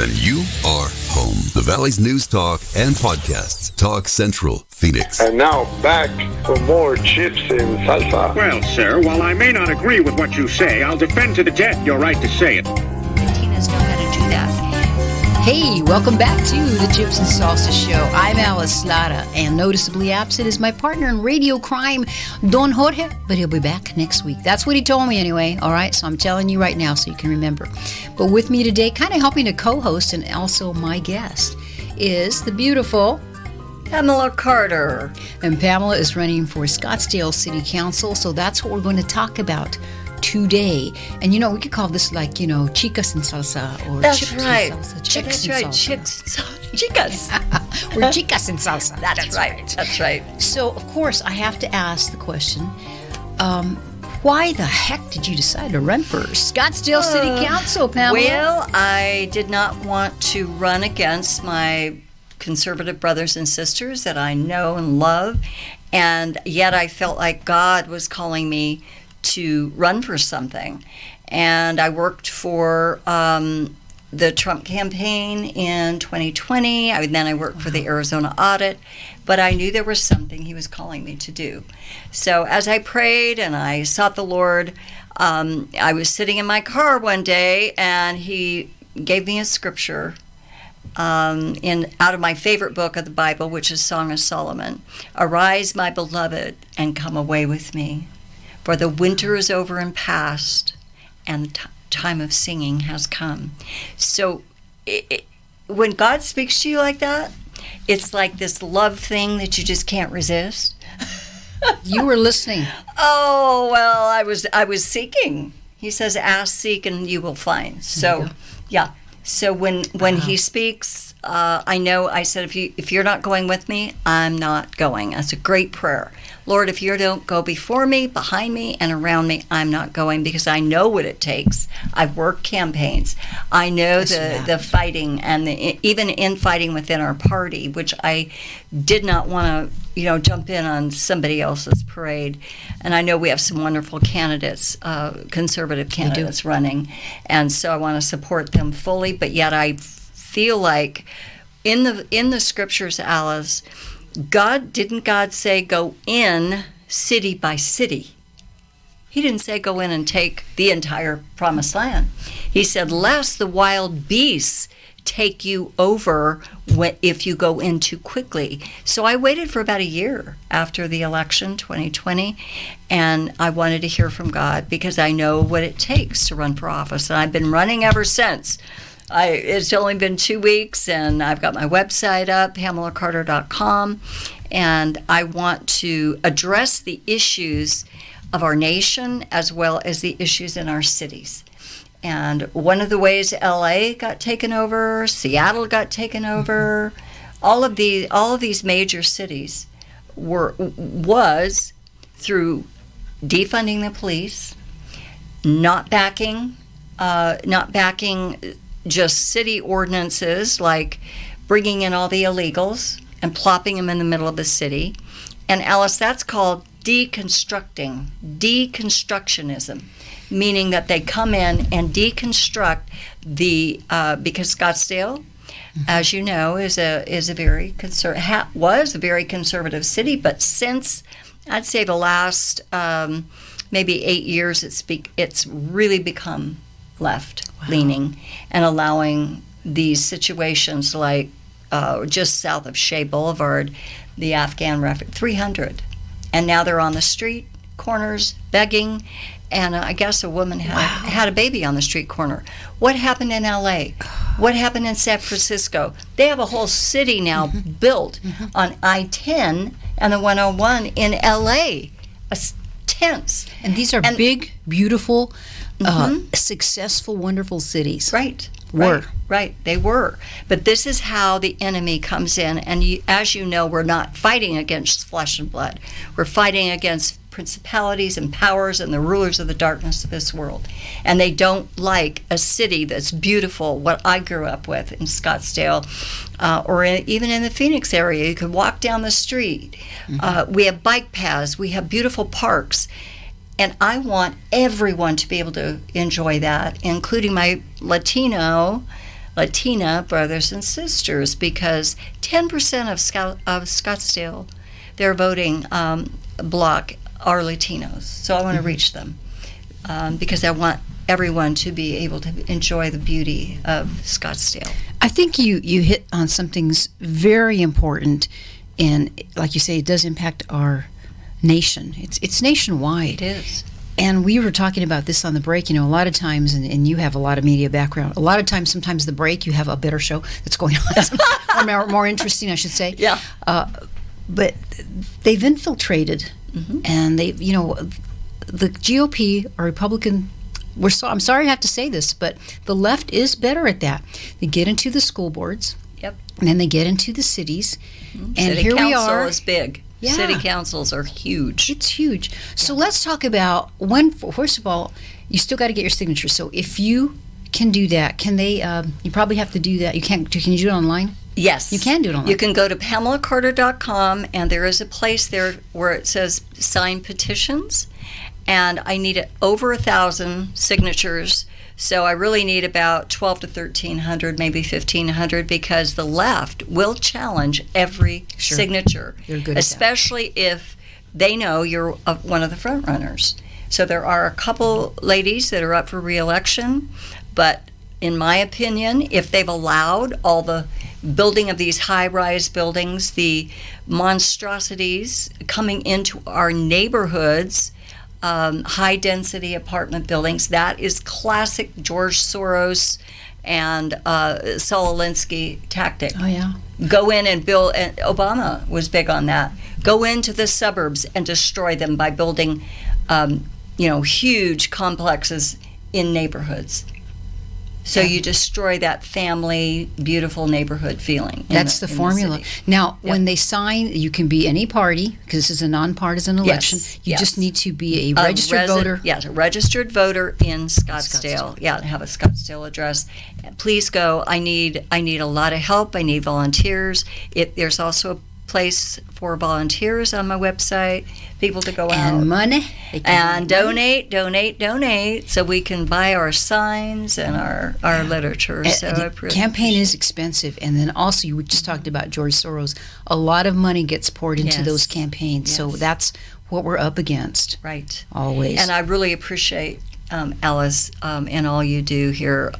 then you are home. The Valley's news talk and podcasts. Talk Central Phoenix. And now back for more chips and salsa. Well, sir, while I may not agree with what you say, I'll defend to the death your right to say it. Latinas know how to do that. Hey, welcome back to the Chips and Salsa Show. I'm Alice Lara, and noticeably absent is my partner in radio crime, Don Jorge, but he'll be back next week. That's what he told me anyway, all right? So I'm telling you right now so you can remember. But with me today, kind of helping to co-host and also my guest, is the beautiful Pamela Carter. And Pamela is running for Scottsdale City Council, so that's what we're going to talk about today. And we could call this like, chicas and salsa or That's right. And salsa. That's right. Chicas. We're chicas and salsa. That's right. That's right. So, of course, I have to ask the question, why the heck did you decide to run for Scottsdale City Council, Pamela? Well, I did not want to run against my conservative brothers and sisters that I know and love, and yet I felt like God was calling me to run for something. And I worked for the Trump campaign in 2020. Then I worked for the Arizona audit, but I knew there was something he was calling me to do. So as I prayed and I sought the Lord, I was sitting in my car one day and he gave me a scripture out of my favorite book of the Bible, which is Song of Solomon. Arise, my beloved, and come away with me. For the winter is over and past, and the time of singing has come. So when God speaks to you like that, it's like this love thing that you just can't resist. You were listening. Oh, well, I was seeking. He says, ask, seek, and you will find. So, yeah. So when he speaks, I said, if you're not going with me, I'm not going. That's a great prayer. Lord, if you don't go before me, behind me, and around me, I'm not going, because I know what it takes. I've worked campaigns. I know the fighting and even infighting within our party, which I did not want to, jump in on somebody else's parade. And I know we have some wonderful candidates, conservative candidates running, and so I want to support them fully. But yet I feel like in the scriptures, Alice, didn't God say go in city by city? He didn't say go in and take the entire promised land. He said, lest the wild beasts take you over if you go in too quickly. So I waited for about a year after the election, 2020, and I wanted to hear from God because I know what it takes to run for office. And I've been running ever since. It's only been 2 weeks, and I've got my website up, PamelaCarter.com, and I want to address the issues of our nation as well as the issues in our cities. And one of the ways LA got taken over, Seattle got taken over, all of these major cities was through defunding the police, not backing just city ordinances like bringing in all the illegals and plopping them in the middle of the city. And Alice, that's called deconstructionism, meaning that they come in and deconstruct because Scottsdale, as you know, was a very conservative city, but since I'd say the last maybe 8 years, it's really become left-leaning and allowing these situations like just south of Shea Boulevard, the Afghan refugee, 300. And now they're on the street corners begging, and I guess a woman had a baby on the street corner. What happened in L.A.? What happened in San Francisco? They have a whole city now built on I-10 and the 101 in L.A. Tents. And these are big, beautiful, successful, wonderful cities. Right. They were. But this is how the enemy comes in. And as you know, we're not fighting against flesh and blood. We're fighting against principalities and powers and the rulers of the darkness of this world. And they don't like a city that's beautiful, what I grew up with in Scottsdale, or even in the Phoenix area. You could walk down the street. We have bike paths. We have beautiful parks. And I want everyone to be able to enjoy that, including my Latino Latina brothers and sisters, because 10% of Scottsdale, their voting block are Latinos. So I want to reach them because I want everyone to be able to enjoy the beauty of Scottsdale. I think you hit on something very important, and like you say, it does impact our nation. It's nationwide. It is. And we were talking about this on the break. A lot of times, and you have a lot of media background, a lot of times, sometimes the break, you have a better show that's going on, or more interesting, I should say. Yeah. But they've infiltrated, and they, the GOP or Republican, I'm sorry I have to say this, but the left is better at that. They get into the school boards. Yep. And then they get into the cities. And City here we council are. is big. Yeah. City councils are huge. It's huge. So let's talk about first of all, you still got to get your signature. So if you can do that, can they, you probably have to do that. Can you do it online? Yes. You can do it online. You can go to PamelaCarter.com, and there is a place there where it says sign petitions. And I need over 1,000 signatures. So I really need about 1,200 to 1,300, maybe 1,500, because the left will challenge every signature, You're good especially if they know you're one of the front runners. So there are a couple ladies that are up for re-election, but in my opinion, if they've allowed all the building of these high-rise buildings, the monstrosities coming into our neighborhoods, high-density apartment buildings. That is classic George Soros and Saul Alinsky tactic. Oh, yeah. Go in and build, and Obama was big on that. Go into the suburbs and destroy them by building, huge complexes in neighborhoods. So you destroy that family, beautiful neighborhood feeling. That's the formula. Now, when they sign, you can be any party, because this is a nonpartisan election. You just need to be a registered voter. Yes, a registered voter in Scottsdale. Yeah, have a Scottsdale address. Please go. I need a lot of help. I need volunteers. There's also a place for volunteers on my website, people to go out. And money. And donate, so we can buy our signs and our literature. So the campaign is expensive, and then also you just talked about George Soros. A lot of money gets poured into those campaigns, so that's what we're up against. Right. Always. And I really appreciate Alice, and all you do here.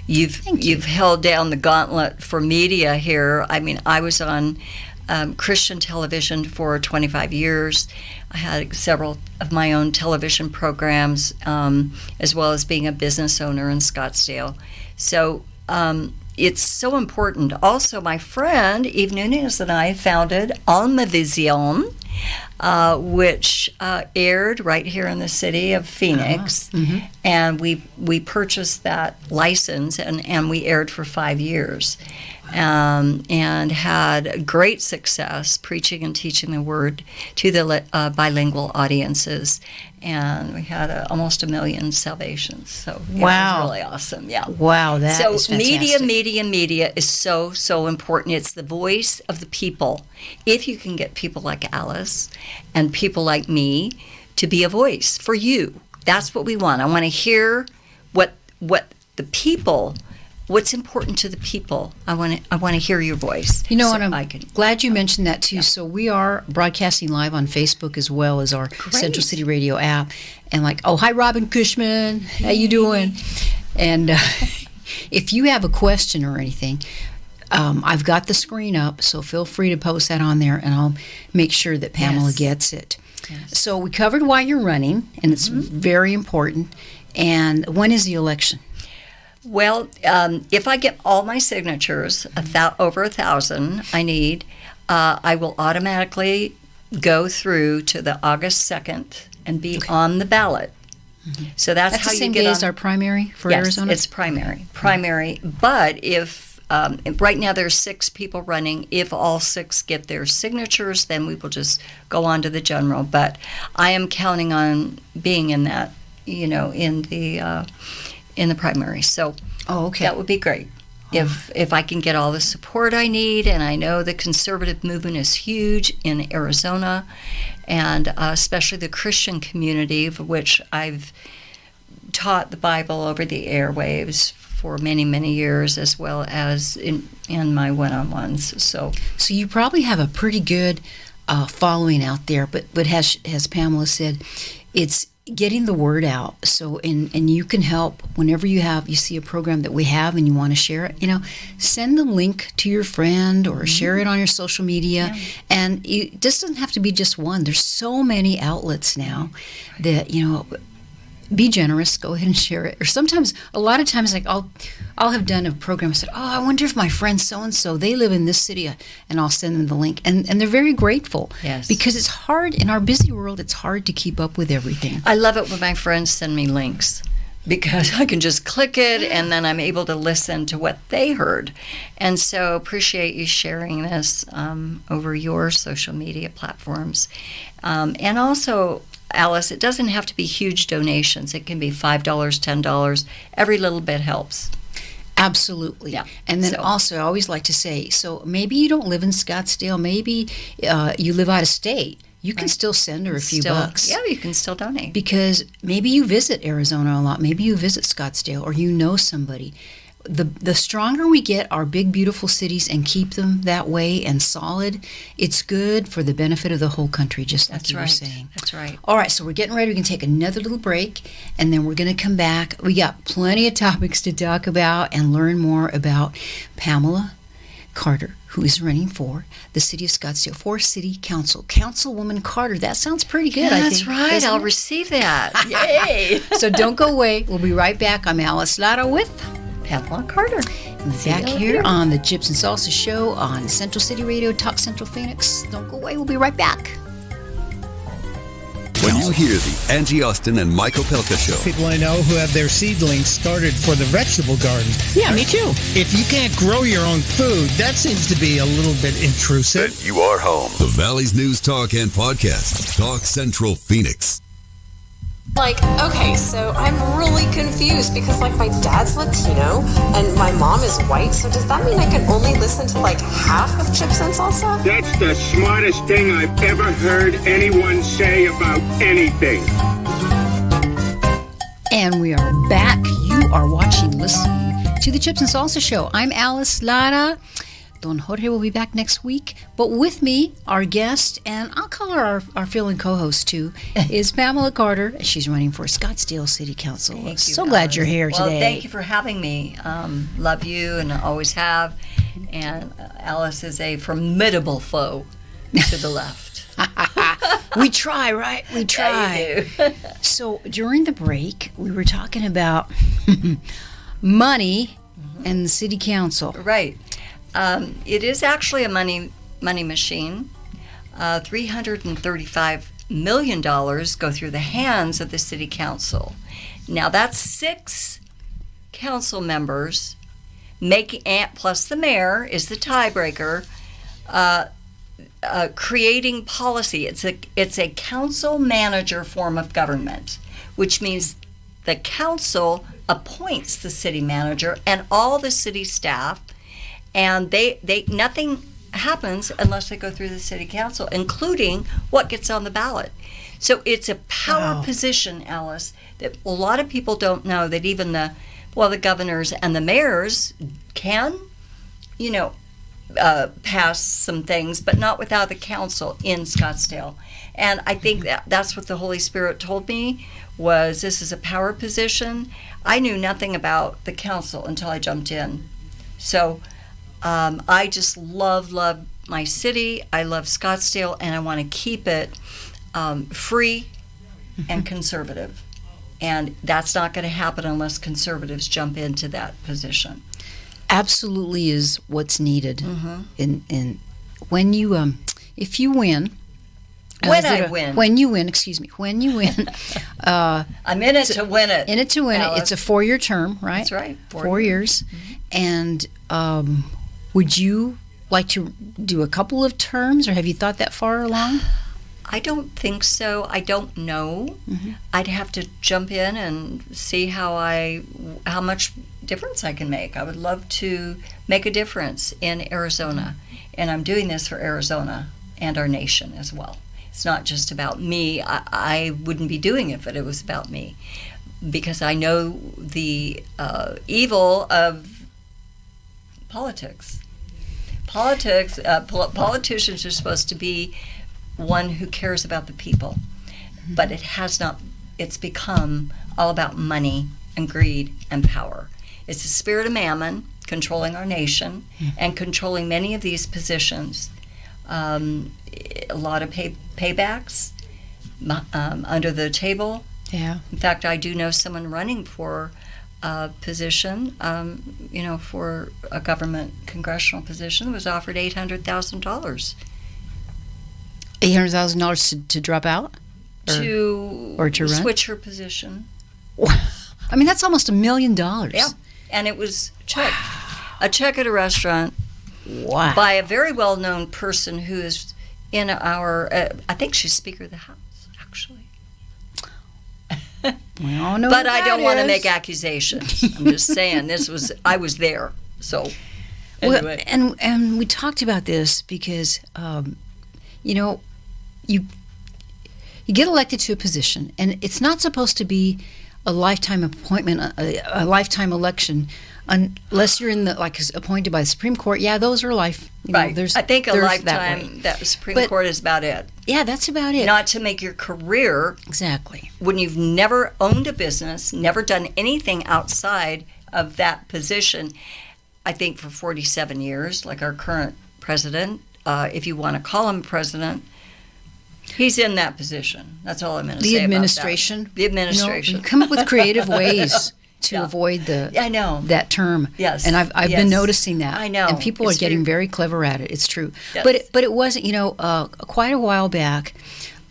You've held down the gauntlet for media here. I mean, I was on Christian television for 25 years. I had several of my own television programs, as well as being a business owner in Scottsdale. So it's so important. Also, my friend Eve Nunez and I founded Almavision, which aired right here in the city of Phoenix, and we purchased that license, and we aired for 5 years. And had great success preaching and teaching the word to the bilingual audiences, and we had almost 1 million salvations. So it was really awesome. Yeah. Wow, that is fantastic. Media is so important. It's the voice of the people. If you can get people like Alice and people like me to be a voice for you, that's what we want. I want to hear what the people. What's important to the people? I want to hear your voice. And I'm glad you mentioned that too. Yeah. So we are broadcasting live on Facebook as well as our Central City Radio app. And hi, Robin Cushman, how you doing? And if you have a question or anything, I've got the screen up, so feel free to post that on there, and I'll make sure that Pamela gets it. Yes. So we covered why you're running, and it's very important. And when is the election? Well, if I get all my signatures, over 1,000 I need, I will automatically go through to the August 2nd and be on the ballot. So that's how the you same get day on. as our primary for Arizona? Yes, it's primary. But if right now there's 6 people running, if all 6 get their signatures, then we will just go on to the general. But I am counting on being in that, in the primary. So that would be great if I can get all the support I need. And I know the conservative movement is huge in Arizona, and especially the Christian community, of which I've taught the Bible over the airwaves for many, many years, as well as in my one-on-ones. So you probably have a pretty good following out there, but as Pamela said, it's getting the word out. So and you can help whenever you see a program that we have and you want to share it, send the link to your friend or share it on your social media. Yeah. And this doesn't have to be just one. There's so many outlets now that be generous, go ahead and share it. Or sometimes, a lot of times, like I'll have done a program. I said, I wonder if my friend so-and-so, they live in this city, and I'll send them the link. And they're very grateful. Yes. Because it's hard, in our busy world, it's hard to keep up with everything. I love it when my friends send me links, because I can just click it and then I'm able to listen to what they heard. And so appreciate you sharing this over your social media platforms. And also, Alice, it doesn't have to be huge donations. It can be $5, $10. Every little bit helps. Absolutely. Yeah. And then also, I always like to say, so maybe you don't live in Scottsdale. Maybe you live out of state. You can still send her a few bucks. Yeah, you can still donate. Because maybe you visit Arizona a lot. Maybe you visit Scottsdale, or you know somebody. The stronger we get our big, beautiful cities and keep them that way and solid, it's good for the benefit of the whole country, just like you were saying. That's right. All right, so we're getting ready. We can take another little break, and then we're going to come back. We got plenty of topics to talk about and learn more about Pamela Carter, who is running for the city of Scottsdale for City Council. Councilwoman Carter. That sounds pretty good, I think. That's right. I'll receive that. Yay. So don't go away. We'll be right back. I'm Alice Lara with Pamela Carter. Back here on the Gypsy Salsa Show on Central City Radio, Talk Central Phoenix. Don't go away. We'll be right back. When you hear the Angie Austin and Michael Pelka Show. People I know who have their seedlings started for the vegetable garden. Yeah, me too. If you can't grow your own food, that seems to be a little bit intrusive. Then you are home. The Valley's News Talk and Podcast. Talk Central Phoenix. Okay, so I'm really confused because, my dad's Latino and my mom is white, so does that mean I can only listen to, half of Chips and Salsa? That's the smartest thing I've ever heard anyone say about anything. And we are back. You are listening to the Chips and Salsa Show. I'm Alice Lara. Don Jorge will be back next week. But with me, our guest, and I'll call her our fill-in co-host too, is Pamela Carter. She's running for Scottsdale City Council. Thank you, so glad you're here today. Well, thank you for having me. Love you and always have. And Alice is a formidable foe to the left. We try, right? We try. Yeah, you do. So during the break, we were talking about money and the city council. Right. It is actually a money machine. $335 million go through the hands of the city council. Now that's 6 council members, plus the mayor is the tiebreaker, creating policy. It's a council manager form of government, which means the council appoints the city manager and all the city staff. And they nothing happens unless they go through the city council, including what gets on the ballot. So it's a power position, Alice, that a lot of people don't know, that even the governors and the mayors can, pass some things, but not without the council in Scottsdale. And I think that's what the Holy Spirit told me, was this is a power position. I knew nothing about the council until I jumped in. So I just love my city. I love Scottsdale, and I want to keep it free and conservative. And that's not going to happen unless conservatives jump into that position. Absolutely is what's needed. In when you if you win. When you win, I'm in it to win it. In it to win Alice. it. It's a 4-year term, right? That's right. 4 years. And would you like to do a couple of terms, or have you thought that far along? I don't think so. I don't know. I'd have to jump in and see how much difference I can make. I would love to make a difference in Arizona, and I'm doing this for Arizona and our nation as well. It's not just about me. I wouldn't be doing it if it was about me. because I know the evil of politics. Politicians are supposed to be one who cares about the people, but it has not. It's become all about money and greed and power. It's the spirit of mammon controlling our nation and controlling many of these positions. A lot of paybacks under the table. Yeah. In fact, I do know someone running for a position, for a government congressional position, was offered $800,000 $800,000 to drop out, or to run? Switch her position. I mean, that's almost $1 million. Yeah, and it was a check at a restaurant Wow. by a very well-known person who is in our. I think she's Speaker of the House, actually. We all know But what I that don't want to is. make accusations. I'm just saying I was there. So anyway. Well, and we talked about this because you get elected to a position, and it's not supposed to be a lifetime appointment, a lifetime election, unless you're appointed by the Supreme Court. Yeah, those are life. Right. There's, I think a there's lifetime that Supreme Court is about it. Yeah, that's about it. Not to make your career Exactly. when you've never owned a business, never done anything outside of that position. I think for 47 years, like our current president, if you want to call him president, he's in that position. That's all I'm going to say The about administration. that. The administration. You come up with creative ways to avoid I know. that term. Yes. And I've Yes. been noticing that. I know. And people It's are getting very- very clever at it. It's true. Yes. But it wasn't, quite a while back,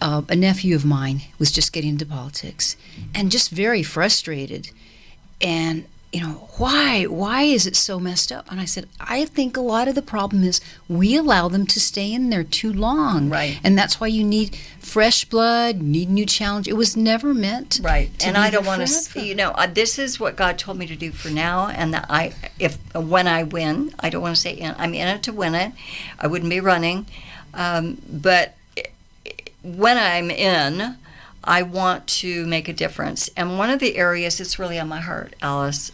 a nephew of mine was just getting into politics and just very frustrated. And, why is it so messed up? And I said, I think a lot of the problem is we allow them to stay in there too long. Right. And that's why you need fresh blood, need new challenge. It was never meant Right, to and be I don't there want forever. to. This is what God told me to do for now, and that when I win, I don't want to say I'm in it to win it. I wouldn't be running, but when I'm in, I want to make a difference. And one of the areas that's really on my heart, Alice,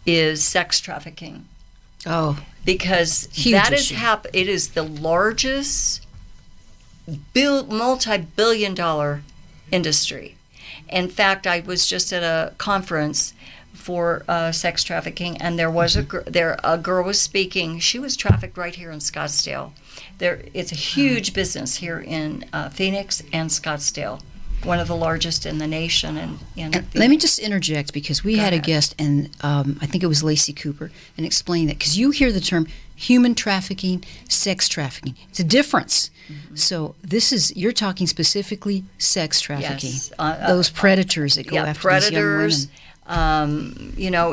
is sex trafficking, Oh, because Huge that is issue. it is the largest multi-billion-dollar industry. In fact, I was just at a conference for sex trafficking, and there was a girl was speaking. She was trafficked right here in Scottsdale. It's a huge business here in Phoenix and Scottsdale, one of the largest in the nation. And let me just interject because we Go had a ahead. guest, and I think it was Lacey Cooper, and explained that because you hear the term human trafficking, sex trafficking. It's a difference. So you're talking specifically sex trafficking. Yes, Those predators that go after these young women. predators.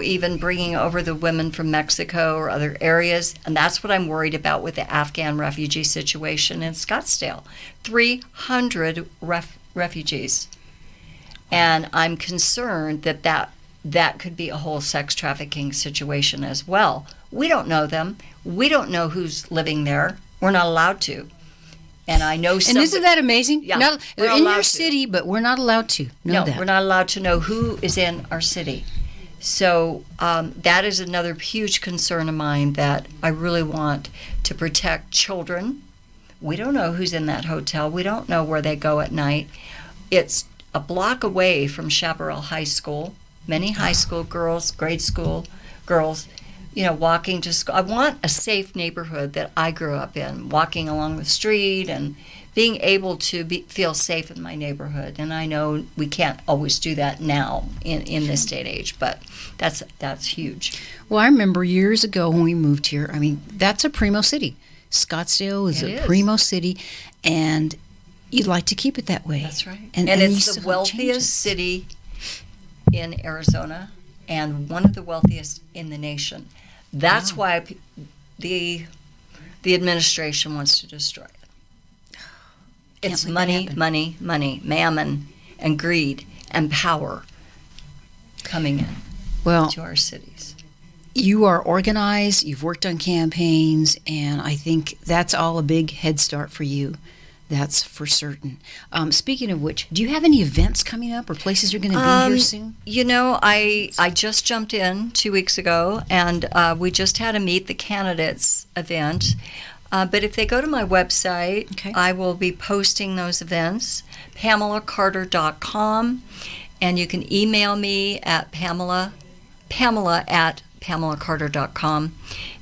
Even bringing over the women from Mexico or other areas. And that's what I'm worried about with the Afghan refugee situation in Scottsdale. 300 refugees. And I'm concerned that could be a whole sex trafficking situation as well. We don't know them. We don't know who's living there. We're not allowed to. And I know And isn't that amazing? Yeah, They're we're not in allowed your to. city, but we're not allowed to know No, that. we're not allowed to know who is in our city. So that is another huge concern of mine that I really want to protect children. We don't know who's in that hotel. We don't know where they go at night. It's a block away from Chaparral High School. Many high school girls, grade school girls, walking to school. I want a safe neighborhood that I grew up in, walking along the street and being able to feel safe in my neighborhood. And I know we can't always do that now in this day and age, but that's huge. Well, I remember years ago when we moved here. I mean, that's a primo city. Scottsdale is It a is. primo city, and you'd like to keep it that way. That's right. And And you it's still the have wealthiest changes. city in Arizona and one of the wealthiest in the nation. That's why the administration wants to destroy it. It's let that money, happen. money, money, mammon, and greed and power coming in Well, to our cities. you are organized, you've worked on campaigns, and I think that's all a big head start for you That's for certain. Speaking of which, do you have any events coming up or places you're going to be here soon? You know, I just jumped in 2 weeks ago, and we just had a Meet the Candidates event. But if they go to my website, Okay. I will be posting those events, PamelaCarter.com, and you can email me at Pamela at PamelaCarter.com,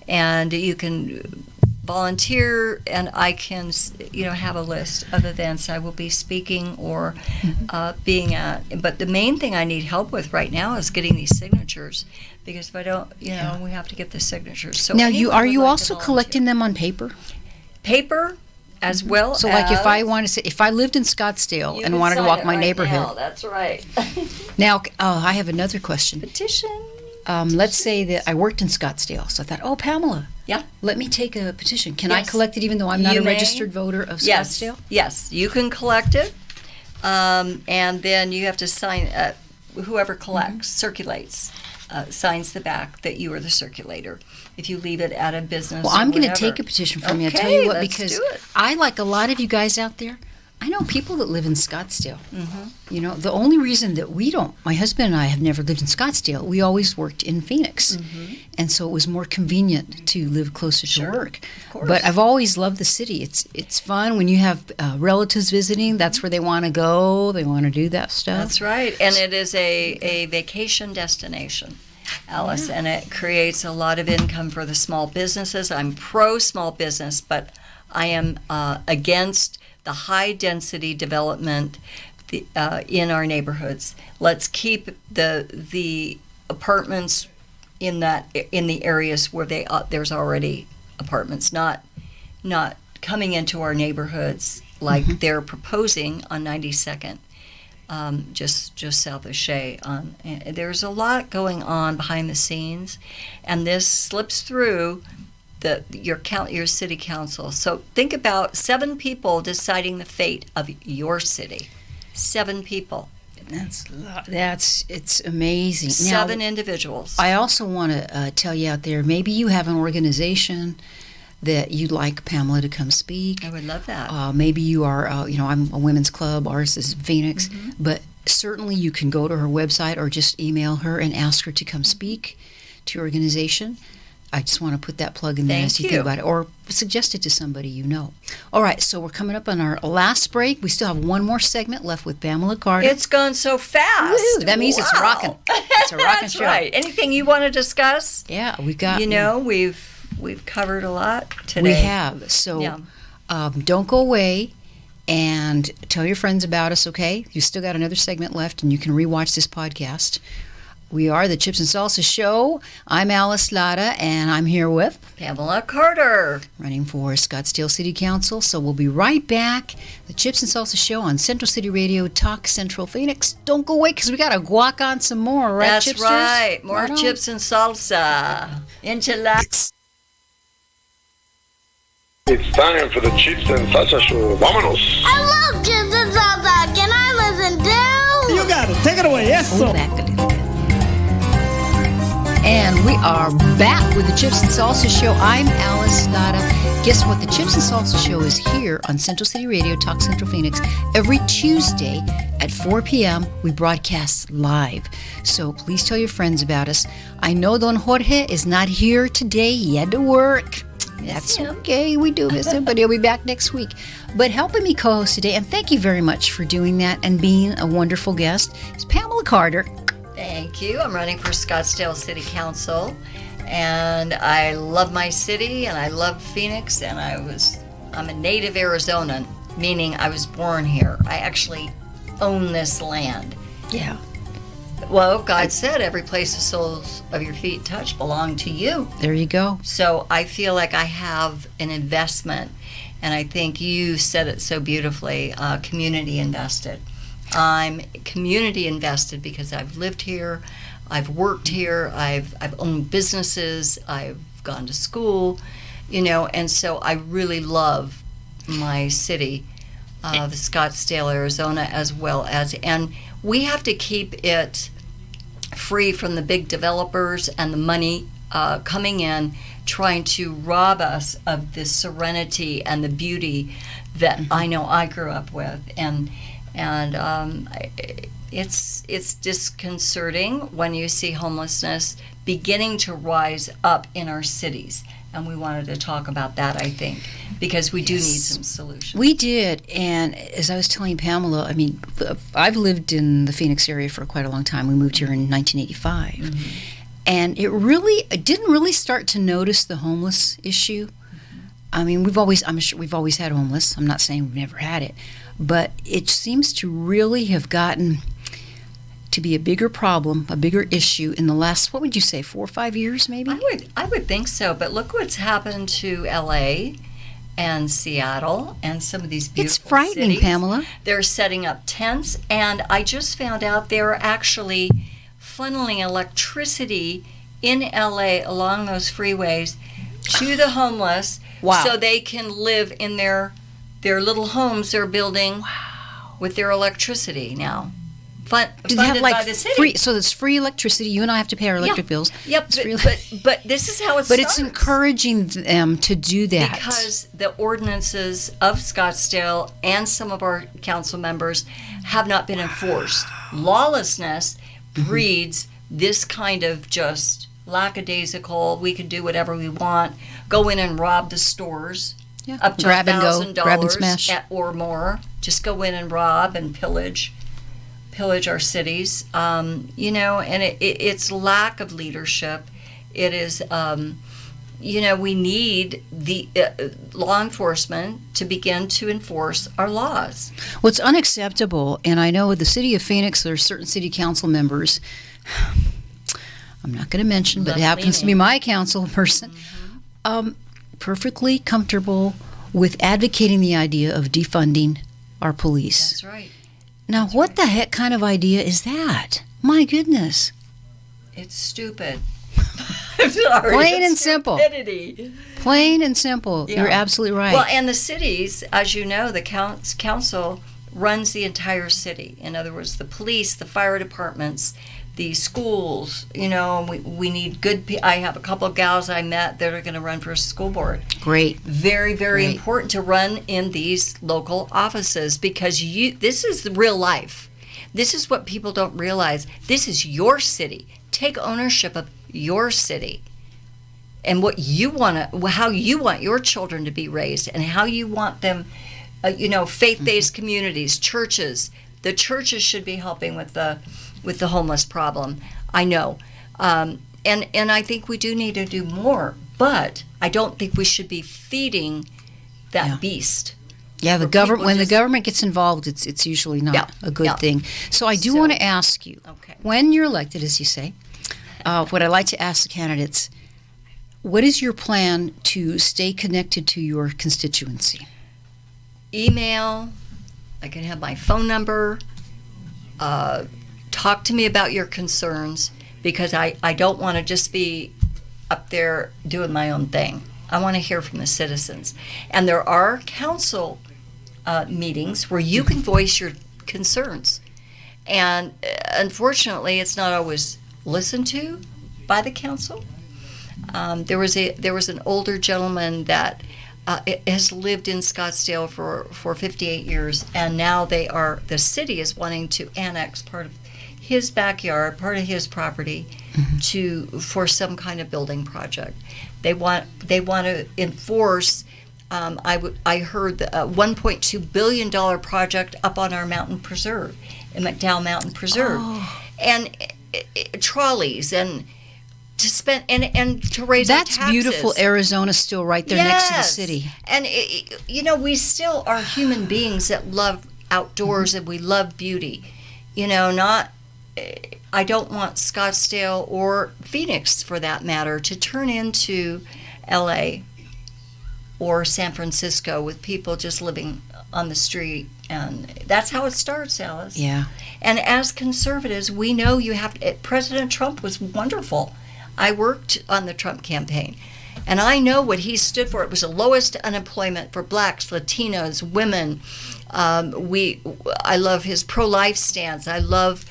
and you can volunteer, and I can, have a list of events I will be speaking or being at. But the main thing I need help with right now is getting these signatures, because if I don't, we have to get the signatures. So Now, anyone are would you like to also volunteer. collecting them on paper? Paper as well? So, like, if I as- wanted to say, if I lived in Scottsdale You and can wanted to sign walk it my right neighborhood, now, that's right. now, I have another question. Petition. Let's say that I worked in Scottsdale, so I thought, oh, Pamela, Yeah. let me take a petition. Can I Yes. collect it even though I'm not You a may. registered voter of Yes. Scottsdale? Yes, you can collect it, and then you have to sign. Whoever collects, circulates, signs the back that you are the circulator. If you leave it at a business, Well, I'm going to take a petition from you. I'll tell Okay, you what, let's because do it. I, like a lot of you guys out there, I know people that live in Scottsdale. Mm-hmm. The only reason that we don't, my husband and I have never lived in Scottsdale. We always worked in Phoenix. And so it was more convenient to live closer to Mm-hmm. Sure, work. of course. But I've always loved the city. It's fun when you have relatives visiting. That's where they want to go. They want to do that stuff. That's right, and it is a vacation destination, Alice, and it creates a lot of income for the small businesses. I'm pro small business, but I am against the high density development in our neighborhoods. Let's keep the apartments in the areas where there's already apartments, not coming into our neighborhoods like they're proposing on 92nd. Just south of Shea. There's a lot going on behind the scenes, and this slips through your city council. So think about 7 people deciding the fate of your city. 7 people. It's amazing. Now, 7 individuals. I also want to tell you out there, maybe you have an organization that you'd like Pamela to come speak. I would love that. Maybe you are, I'm a women's club, ours is Phoenix, but certainly you can go to her website or just email her and ask her to come speak to your organization. I just want to put that plug in there as you think about it, or suggest it to somebody you know. All right, so we're coming up on our last break. We still have one more segment left with Pamela Carter. It's gone so fast. Woo, that means it's Wow. rocking. It's a rocking That's show. right. Anything you want to discuss? Yeah, we've got. We've covered a lot today. We have. So Yeah. don't go away and tell your friends about us, okay? You still got another segment left, and you can rewatch this podcast. We are the Chips and Salsa Show. I'm Alice Lara, and I'm here with Pamela Carter. running for Scottsdale City Council. So we'll be right back. The Chips and Salsa Show on Central City Radio, Talk Central Phoenix. Don't go away, because we got to guac on some more, right, That's Chipsters? right. More Right on. chips and salsa. Enchiladas. It's time for the Chips and Salsa Show. Vámonos! I love chips and salsa. Can I listen too? You got it. Take it away. Yes, Pull back a little bit. And we are back with the Chips and Salsa Show. I'm Alice Lara. Guess what? The Chips and Salsa Show is here on Central City Radio, Talk Central Phoenix. Every Tuesday at 4 p.m., we broadcast live. So please tell your friends about us. I know Don Jorge is not here today. He had to work. That's okay. We do miss him, but he'll be back next week. But helping me co-host today, and thank you very much for doing that and being a wonderful guest, is Pamela Carter. Thank you. I'm running for Scottsdale City Council, and I love my city, and I love Phoenix, and I'm a native Arizonan, meaning I was born here. I actually own this land. Yeah. Well, God said every place the soles of your feet touch belong to you. There you go. So I feel like I have an investment, and I think you said it so beautifully, community invested. I'm community invested because I've lived here, I've worked here, I've owned businesses, I've gone to school, and so I really love my city of Scottsdale, Arizona, as well as, and we have to keep it free from the big developers and the money coming in trying to rob us of the serenity and the beauty that I know I grew up with, and it's disconcerting when you see homelessness beginning to rise up in our cities. And we wanted to talk about that, I think, because we do need some solutions. We did, and as I was telling Pamela, I mean, I've lived in the Phoenix area for quite a long time. We moved here in 1985, and I didn't really start to notice the homeless issue. I mean, I'm sure we've always had homeless. I'm not saying we've never had it, but it seems to really have gotten to be a bigger problem, a bigger issue in the last, what would you say, 4 or 5 years maybe? I would think so, but look what's happened to LA and Seattle and some of these beautiful It's frightening, cities. Pamela. They're setting up tents, and I just found out they're actually funneling electricity in LA along those freeways to the homeless so they can live in their little homes they're building with their electricity now. Do they have funded by the city. free? So it's free electricity. You and I have to pay our electric bills. Yep, but this is how it starts. But it's encouraging them to do that. Because the ordinances of Scottsdale and some of our council members have not been enforced. Lawlessness breeds this kind of just lackadaisical, we can do whatever we want, go in and rob the stores up to grab and go, grab and $1,000 smash. or more. Just go in and rob and pillage our cities, and it's lack of leadership. It is, we need the law enforcement to begin to enforce our laws. What's unacceptable, and I know with the city of Phoenix, there are certain city council members, I'm not going to mention, but it happens to be my council person, perfectly comfortable with advocating the idea of defunding our police. That's right. Now, what the heck kind of idea is that? My goodness. It's stupid. I'm sorry. Plain and simple. Stupidity. Plain and simple. Yeah. You're absolutely right. Well, and the cities, as you know, the council runs the entire city. In other words, the police, the fire departments, the schools, we need good people. I have a couple of gals I met that are going to run for school board. Great. Very, very important to run in these local offices, because this is the real life. This is what people don't realize. This is your city. Take ownership of your city and how you want your children to be raised, and how you want them, faith-based communities, churches. The churches should be helping with the homeless problem. I know. And I think we do need to do more, but I don't think we should be feeding that beast. Yeah, the government gets involved, it's usually not a good thing. So I do want to ask you, when you're elected, as you say, what I like to ask the candidates, what is your plan to stay connected to your constituency? Email. I can have my phone number. Talk to me about your concerns, because I don't want to just be up there doing my own thing. I want to hear from the citizens. And there are council meetings where you can voice your concerns. And unfortunately, it's not always listened to by the council. There was an older gentleman that has lived in Scottsdale for 58 years, and now the city is wanting to annex part of his backyard, part of his property, for some kind of building project. They want to enforce. I heard the $1.2 billion project up on our mountain preserve, in McDowell Mountain Preserve, and trolleys and to spend and to raise our taxes. That's beautiful. Arizona, still right there next to the city. And we still are human beings that love outdoors and we love beauty. I don't want Scottsdale or Phoenix, for that matter, to turn into LA or San Francisco with people just living on the street. And that's how it starts, Alice. Yeah. And as conservatives, we know President Trump was wonderful. I worked on the Trump campaign, and I know what he stood for. It was the lowest unemployment for blacks, Latinos, women. I love his pro-life stance. I love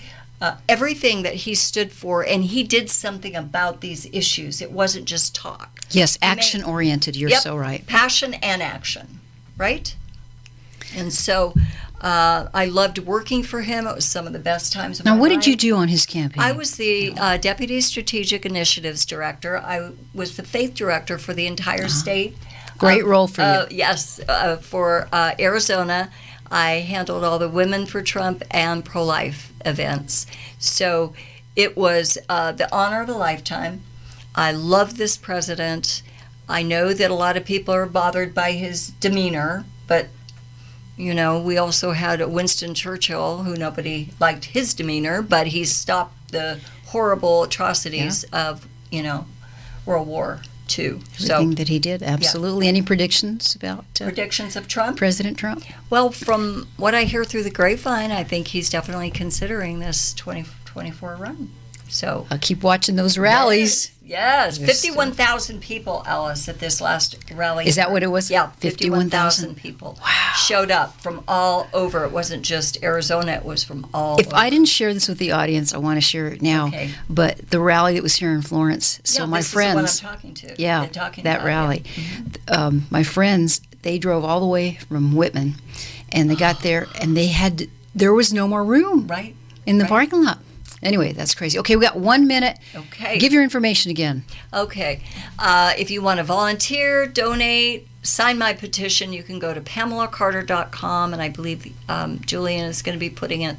everything that he stood for, and he did something about these issues. It wasn't just talk. Yes, action-oriented. You're so right. Passion and action, right? And so I loved working for him. It was some of the best times of my life. Now, what did you do on his campaign? I was the Deputy Strategic Initiatives Director. I was the Faith Director for the entire state. Great role for you. Yes, for Arizona. I handled all the Women for Trump and pro-life events. So it was the honor of a lifetime. I love this president. I know that a lot of people are bothered by his demeanor, but, you know, we also had Winston Churchill, who nobody liked his demeanor, but he stopped the horrible atrocities of, you know, World War II. Everything that he did, absolutely. Any predictions about predictions of Trump? President Trump? Well, from what I hear through the grapevine, I think he's definitely considering this 2024 run. So keep watching those rallies. Yes. 51,000 people, Alice, at this last rally. Is that what it was? Yeah, 51,000 people showed up from all over. It wasn't just Arizona, it was from all over. If I didn't share this with the audience, I want to share it now. Okay. But the rally that was here in Florence, so my friends. This is what I'm talking to. Yeah, that rally. My friends, they drove all the way from Whitman, and they got there, and there was no more room in the parking lot. Anyway, that's crazy. Okay, we got 1 minute. Okay. Give your information again. Okay. If you want to volunteer, donate, sign my petition, you can go to PamelaCarter.com, and I believe Julian is going to be putting it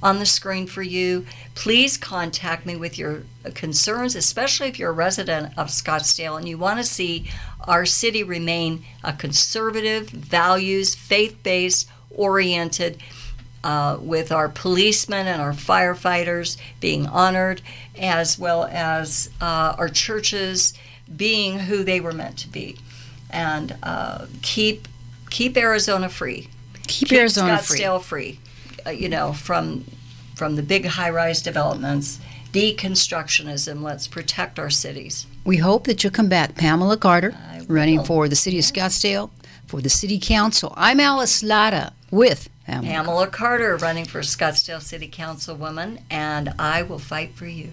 on the screen for you. Please contact me with your concerns, especially if you're a resident of Scottsdale and you want to see our city remain a conservative, values, faith-based, oriented, with our policemen and our firefighters being honored, as well as our churches being who they were meant to be. And keep Arizona free. Keep Arizona Scottsdale free. You know, from the big high-rise developments, deconstructionism. Let's protect our cities. We hope that you'll come back. Pamela Carter, running for the city of Scottsdale, for the city council. I'm Alice Lara with Pamela Carter, running for Scottsdale City Councilwoman, and I will fight for you.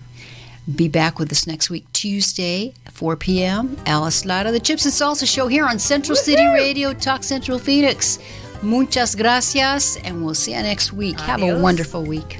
Be back with us next week, Tuesday, 4 p.m. Alice Lara, the Chips and Salsa Show here on Central City Radio, Talk Central Phoenix. Muchas gracias, and we'll see you next week. Adios. Have a wonderful week.